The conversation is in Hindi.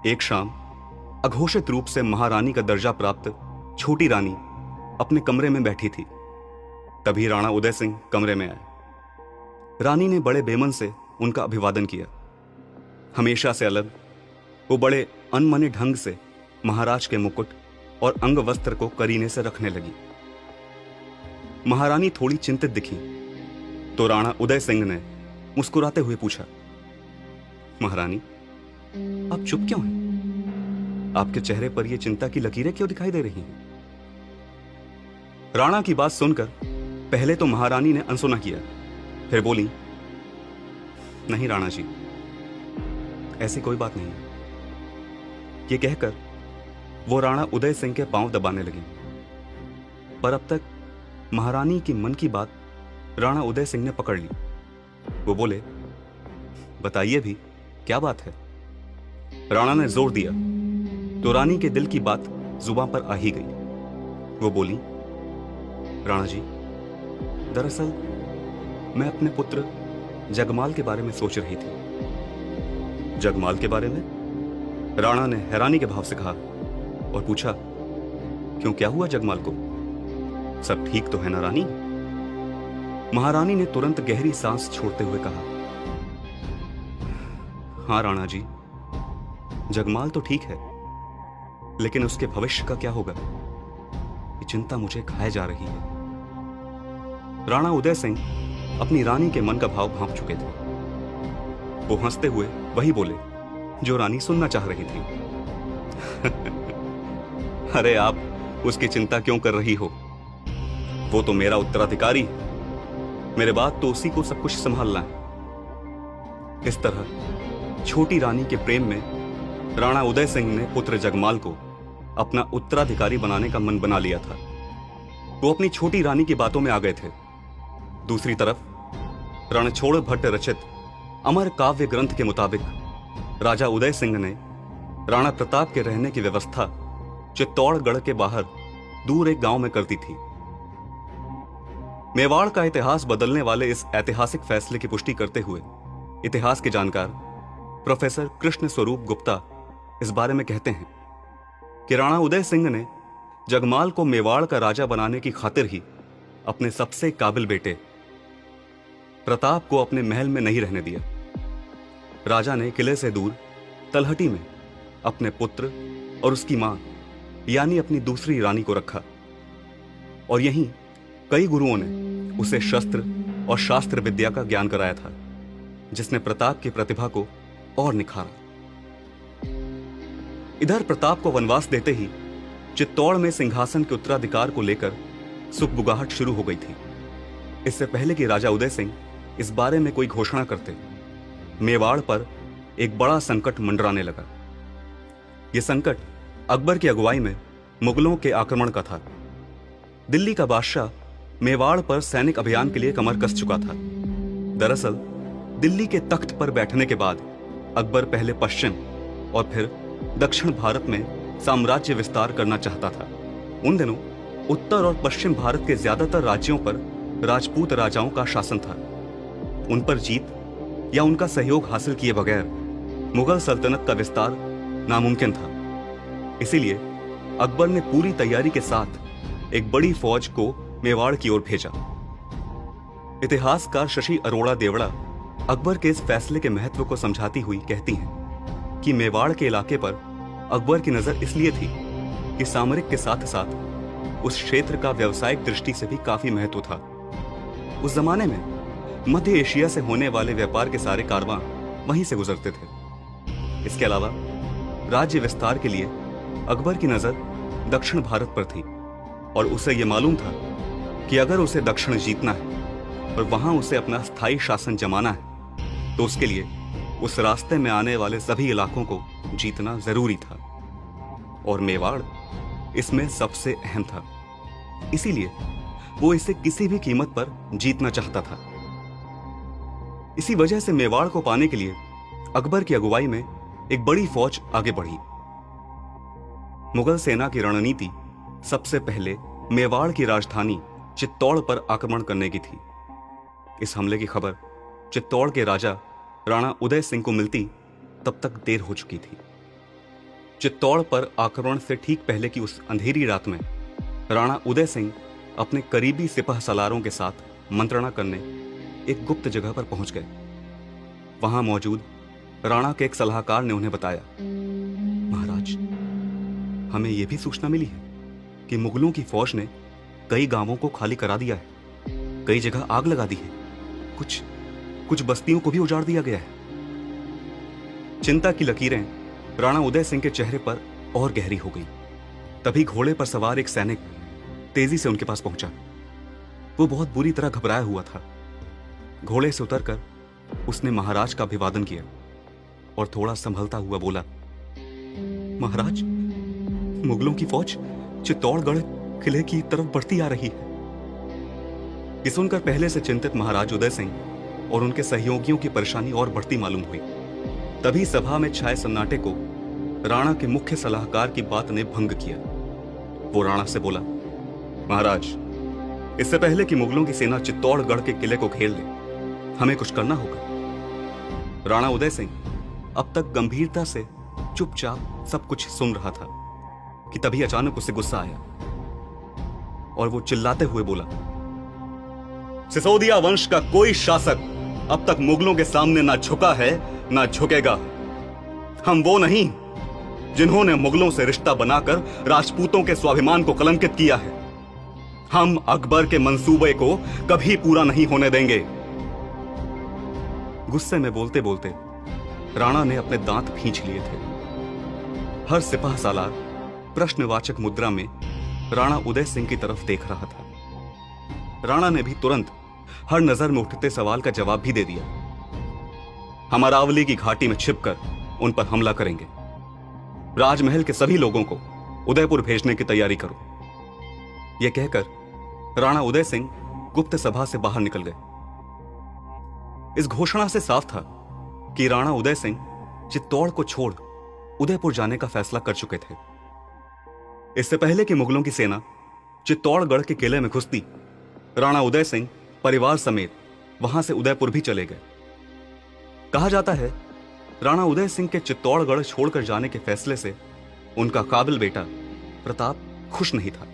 एक शाम अघोषित रूप से महारानी का दर्जा प्राप्त छोटी रानी अपने कमरे में बैठी थी। तभी राणा उदय सिंह कमरे में आए। रानी ने बड़े बेमन से उनका अभिवादन किया। हमेशा से अलग वो बड़े अनमने ढंग से महाराज के मुकुट और अंग वस्त्र को करीने से रखने लगी। महारानी थोड़ी चिंतित दिखी तो राणा उदय सिंह ने मुस्कुराते हुए पूछा, महारानी, आप चुप क्यों हैं? आपके चेहरे पर यह चिंता की लकीरें क्यों दिखाई दे रही हैं? राणा की बात सुनकर पहले तो महारानी ने अनसुना किया, फिर बोली, नहीं राणा जी, ऐसी कोई बात नहीं है। यह कहकर वो राणा उदय सिंह के पांव दबाने लगी। पर अब तक महारानी की मन की बात राणा उदय सिंह ने पकड़ ली। वो बोले, बताइए भी, क्या बात है? राणा ने जोर दिया तो रानी के दिल की बात जुबान पर आ ही गई। वो बोली, राणा जी, दरअसल मैं अपने पुत्र जगमाल के बारे में सोच रही थी। जगमाल के बारे में? राणा ने हैरानी के भाव से कहा और पूछा, क्यों, क्या हुआ जगमाल को? सब ठीक तो है ना रानी? महारानी ने तुरंत गहरी सांस छोड़ते हुए कहा, हां राणा जी, जगमाल तो ठीक है, लेकिन उसके भविष्य का क्या होगा, ये चिंता मुझे खाए जा रही है। राणा उदय सिंह अपनी रानी के मन का भाव भांप चुके थे। वो हंसते हुए वही बोले जो रानी सुनना चाह रही थी। अरे आप उसकी चिंता क्यों कर रही हो? वो तो मेरा उत्तराधिकारी है, मेरे बाद तो उसी को सब कुछ संभालना है। इस तरह छोटी रानी के प्रेम में राणा उदय सिंह ने पुत्र जगमाल को अपना उत्तराधिकारी बनाने का मन बना लिया था। वो अपनी छोटी रानी की बातों में आ गए थे। दूसरी तरफ रणछोड़ भट्ट रचित अमर काव्य ग्रंथ के मुताबिक राजा उदय सिंह ने राणा प्रताप के रहने की व्यवस्था चित्तौड़गढ़ के बाहर दूर एक गांव में कर दी थी। मेवाड़ का इतिहास बदलने वाले इस ऐतिहासिक फैसले की पुष्टि करते हुए इतिहास के जानकार प्रोफेसर कृष्ण स्वरूप गुप्ता इस बारे में कहते हैं कि राणा उदय सिंह ने जगमाल को मेवाड़ का राजा बनाने की खातिर ही अपने सबसे काबिल बेटे प्रताप को अपने महल में नहीं रहने दिया। राजा ने किले से दूर तलहटी में अपने पुत्र और उसकी मां यानी अपनी दूसरी रानी को रखा और यहीं कई गुरुओं ने उसे शस्त्र और शास्त्र विद्या का ज्ञान कराया था, जिसने प्रताप की प्रतिभा को और निखारा। इधर प्रताप को वनवास देते ही चित्तौड़ में सिंहासन के उत्तराधिकार को लेकर सुखबुगाहट शुरू हो गई थी। इससे पहले कि राजा उदय सिंह इस बारे में कोई घोषणा करते, मेवाड़ पर एक बड़ा संकट मंडराने लगा। यह संकट अकबर की अगुवाई में मुगलों के आक्रमण का था। दिल्ली का बादशाह मेवाड़ पर सैनिक अभियान के लिए कमर कस चुका था। दरअसल दिल्ली के तख्त पर बैठने के बाद अकबर पहले पश्चिम और फिर दक्षिण भारत में साम्राज्य विस्तार करना चाहता था। उन दिनों उत्तर और पश्चिम भारत के ज्यादातर राज्यों पर राजपूत राजाओं का शासन था। उन पर जीत या उनका सहयोग हासिल किए बगैर मुगल सल्तनत का विस्तार नामुमकिन था। इसीलिए अकबर ने पूरी तैयारी के साथ एक बड़ी फौज को मेवाड़ की ओर भेजा। इतिहासकार शशि अरोड़ा देवड़ा अकबर के इस फैसले के महत्व को समझाती हुई कहती हैं कि मेवाड़ के इलाके पर अकबर की नजर इसलिए थी कि सामरिक के साथ साथ उस क्षेत्र का व्यावसायिक दृष्टि से भी काफी महत्व था। उस जमाने में मध्य एशिया से होने वाले व्यापार के सारे कारवां वहीं से गुजरते थे। इसके अलावा राज्य विस्तार के लिए अकबर की नजर दक्षिण भारत पर थी और उसे यह मालूम था कि अगर उसे दक्षिण जीतना है और वहां उसे अपना स्थायी शासन जमाना है तो उसके लिए उस रास्ते में आने वाले सभी इलाकों को जीतना जरूरी था और मेवाड़ इसमें सबसे अहम था। इसीलिए वो इसे किसी भी कीमत पर जीतना चाहता था। इसी वजह से मेवाड़ को पाने के लिए अकबर की अगुवाई में एक बड़ी फौज आगे बढ़ी। मुगल सेना की रणनीति सबसे पहले मेवाड़ की राजधानी चित्तौड़ पर आक्रमण करने की थी। इस हमले की खबर चित्तौड़ के राजा राणा उदय सिंह को मिलती तब तक देर हो चुकी थी। चित्तौड़ पर आक्रमण से ठीक पहले की उस अंधेरी रात में राणा उदय सिंह अपने करीबी सिपह सलारों के साथ मंत्रणा करने एक गुप्त जगह पर पहुंच गए। वहां मौजूद राणा के एक सलाहकार ने उन्हें बताया, महाराज, हमें यह भी सूचना मिली है कि मुगलों की फौज ने कई गांवों को खाली करा दिया है, कई जगह आग लगा दी है, कुछ बस्तियों को भी उजाड़ दिया गया है। चिंता की लकीरें राणा उदय सिंह के चेहरे पर और गहरी हो गई। तभी घोड़े पर सवार एक सैनिक तेजी से उनके पास पहुंचा। वो बहुत बुरी तरह घबराया हुआ था। घोड़े से उतरकर उसने महाराज का अभिवादन किया और थोड़ा संभलता हुआ बोला, महाराज, मुगलों की फौज चित्तौड़गढ़ किले की तरफ बढ़ती आ रही है। ये सुनकर पहले से चिंतित महाराज उदय सिंह और उनके सहयोगियों की परेशानी और बढ़ती मालूम हुई। तभी सभा में छाए सन्नाटे को राणा के मुख्य सलाहकार की बात ने भंग किया। वो राणा से बोला, महाराज, इससे पहले कि मुगलों की सेना चित्तौड़गढ़ के किले को घेर ले, हमें कुछ करना होगा। राणा उदय सिंह अब तक गंभीरता से चुपचाप सब कुछ सुन रहा था कि तभी अचानक उसे गुस्सा आया और वो चिल्लाते हुए बोला, सिसोदिया वंश का कोई शासक अब तक मुगलों के सामने ना झुका है ना झुकेगा। हम वो नहीं जिन्होंने मुगलों से रिश्ता बनाकर राजपूतों के स्वाभिमान को कलंकित किया है। हम अकबर के मंसूबे को कभी पूरा नहीं होने देंगे। गुस्से में बोलते बोलते राणा ने अपने दांत भींच लिए थे। हर सिपाह सालार प्रश्नवाचक मुद्रा में राणा उदय सिंह की तरफ देख रहा था। राणा ने भी तुरंत हर नजर में उठते सवाल का जवाब भी दे दिया। हम अरावली की घाटी में छिपकर उन पर हमला करेंगे। राजमहल के सभी लोगों को उदयपुर भेजने की तैयारी करो। यह कहकर राणा उदय सिंह गुप्त सभा से बाहर निकल गए। इस घोषणा से साफ था कि राणा उदय सिंह चित्तौड़ को छोड़ उदयपुर जाने का फैसला कर चुके थे। इससे पहले कि मुगलों की सेना चित्तौड़गढ़ के किले में घुसती, राणा उदय सिंह परिवार समेत वहां से उदयपुर भी चले गए। कहा जाता है, राणा उदय सिंह के चित्तौड़गढ़ छोड़कर जाने के फैसले से उनका काबिल बेटा प्रताप खुश नहीं था।